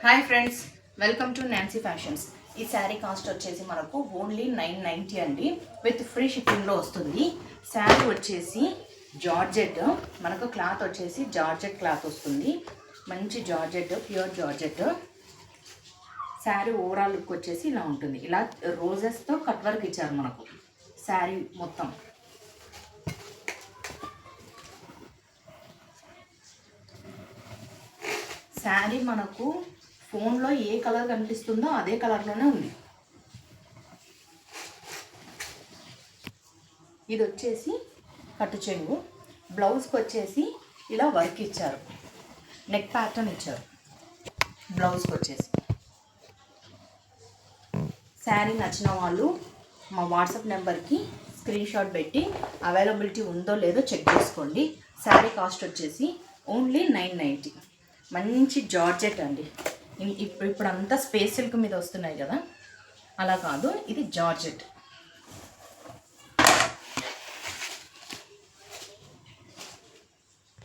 Hi friends, welcome to Nancy fashions. ఈ sari cost వచ్చేసి మనకు ఓన్లీ 990 అండి. విత్ ఫ్రీ షిప్పింగ్లో వస్తుంది. శారీ వచ్చేసి జార్జెట్, మనకు క్లాత్ వచ్చేసి జార్జెట్ క్లాత్ వస్తుంది. మంచి georgette, pure georgette. Sari overall look వచ్చేసి ఇలా ఉంటుంది. ఇలా రోజెస్తో కట్ వర్క్ ఇచ్చారు మనకు శారీ మొత్తం. శారీ మనకు ఫోన్లో ఏ కలర్ కనిపిస్తుందో అదే కలర్లోనే ఉంది. ఇది వచ్చేసి కట్టు చెంగు. బ్లౌజ్కి వచ్చేసి ఇలా వర్క్ ఇచ్చారు, నెక్ ప్యాటర్న్ ఇచ్చారు బ్లౌజ్కి వచ్చేసి. శారీ నచ్చిన వాళ్ళు మా వాట్సాప్ నెంబర్కి స్క్రీన్ షాట్ పెట్టి అవైలబిలిటీ ఉందో లేదో చెక్ చేసుకోండి. శారీ కాస్ట్ వచ్చేసి ఓన్లీ 990. మంచి జార్జెట్ అండి. ఇప్పుడు అంతా స్పేస్ సిల్క్ మీద వస్తున్నాయి కదా, అలా కాదు, ఇది జార్జెట్.